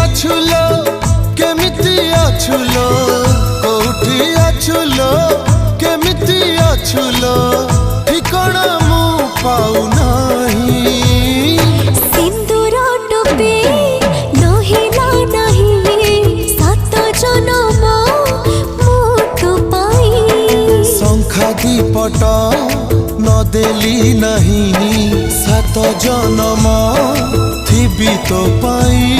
अछुलो केमिति अछुलो कोठी अछुलो केमिति अछुलो ठिकाना मु पाऊ नहीं। सिंदूर टोपे नहिला नहीं सात जन्म मोटो पाई। शंखा दीपट न देली नहीं सात जन्म थिबी तो पाई।